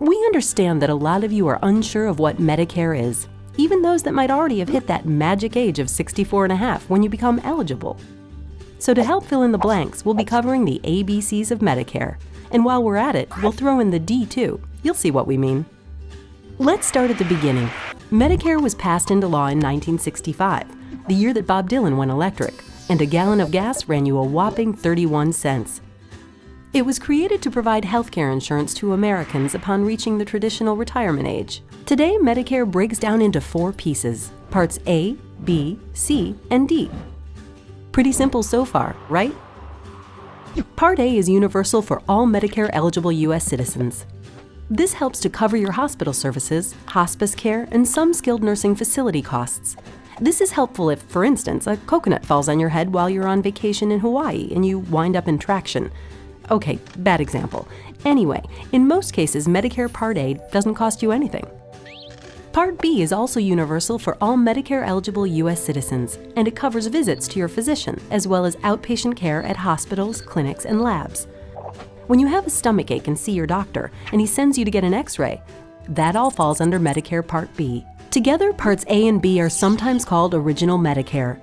We understand that a lot of you are unsure of what Medicare is, even those that might already have hit that magic age of 64 and a half when you become eligible. So to help fill in the blanks, we'll be covering the ABCs of Medicare. And while we're at it, we'll throw in the D too. You'll see what we mean. Let's start at the beginning. Medicare was passed into law in 1965, the year that Bob Dylan went electric, and a gallon of gas ran you a whopping 31 cents. It was created to provide healthcare insurance to Americans upon reaching the traditional retirement age. Today, Medicare breaks down into 4 pieces: Parts A, B, C, and D. Pretty simple so far, right? Part A is universal for all Medicare-eligible U.S. citizens. This helps to cover your hospital services, hospice care, and some skilled nursing facility costs. This is helpful if, for instance, a coconut falls on your head while you're on vacation in Hawaii and you wind up in traction. Okay, bad example. Anyway, in most cases, Medicare Part A doesn't cost you anything. Part B is also universal for all Medicare-eligible U.S. citizens, and it covers visits to your physician, as well as outpatient care at hospitals, clinics, and labs. When you have a stomachache and see your doctor, and he sends you to get an X-ray, that all falls under Medicare Part B. Together, Parts A and B are sometimes called Original Medicare.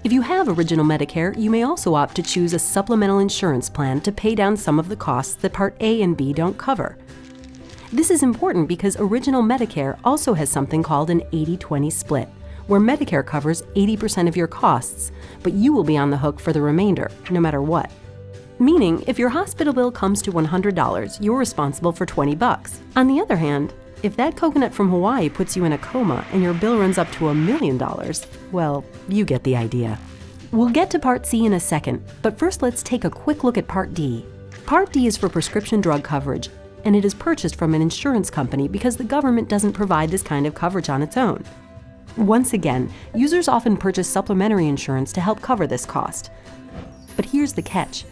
If you have Original Medicare, you may also opt to choose a supplemental insurance plan to pay down some of the costs that Part A and B don't cover. This is important because Original Medicare also has something called an 80-20 split, where Medicare covers 80% of your costs, but you will be on the hook for the remainder, no matter what. Meaning, if your hospital bill comes to $100, you're responsible for $20. On the other hand, if that coconut from Hawaii puts you in a coma and your bill runs up to $1 million, well, you get the idea. We'll get to Part C in a second, but first let's take a quick look at Part D. Part D is for prescription drug coverage, and it is purchased from an insurance company because the government doesn't provide this kind of coverage on its own. Once again, users often purchase supplementary insurance to help cover this cost. But here's the catch.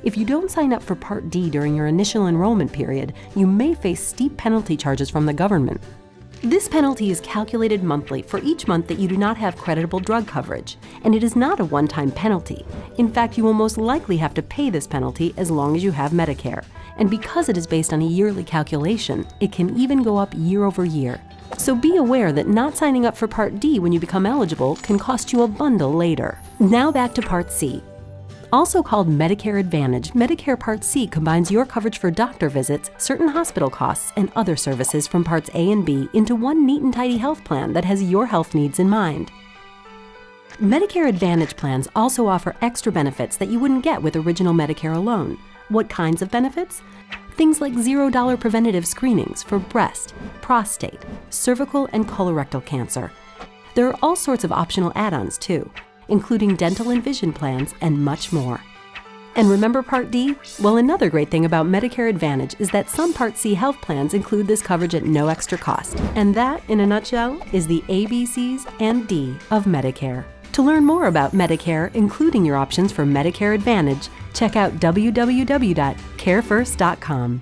If you don't sign up for Part D during your initial enrollment period, you may face steep penalty charges from the government. This penalty is calculated monthly for each month that you do not have creditable drug coverage, and it is not a one-time penalty. In fact, you will most likely have to pay this penalty as long as you have Medicare. And because it is based on a yearly calculation, it can even go up year over year. So be aware that not signing up for Part D when you become eligible can cost you a bundle later. Now back to Part C. Also called Medicare Advantage, Medicare Part C combines your coverage for doctor visits, certain hospital costs, and other services from Parts A and B into one neat and tidy health plan that has your health needs in mind. Medicare Advantage plans also offer extra benefits that you wouldn't get with Original Medicare alone. What kinds of benefits? Things like $0 preventative screenings for breast, prostate, cervical, and colorectal cancer. There are all sorts of optional add-ons too, including dental and vision plans, and much more. And remember Part D? Well, another great thing about Medicare Advantage is that some Part C health plans include this coverage at no extra cost. And that, in a nutshell, is the ABCs and D of Medicare. To learn more about Medicare, including your options for Medicare Advantage, check out www.carefirst.com.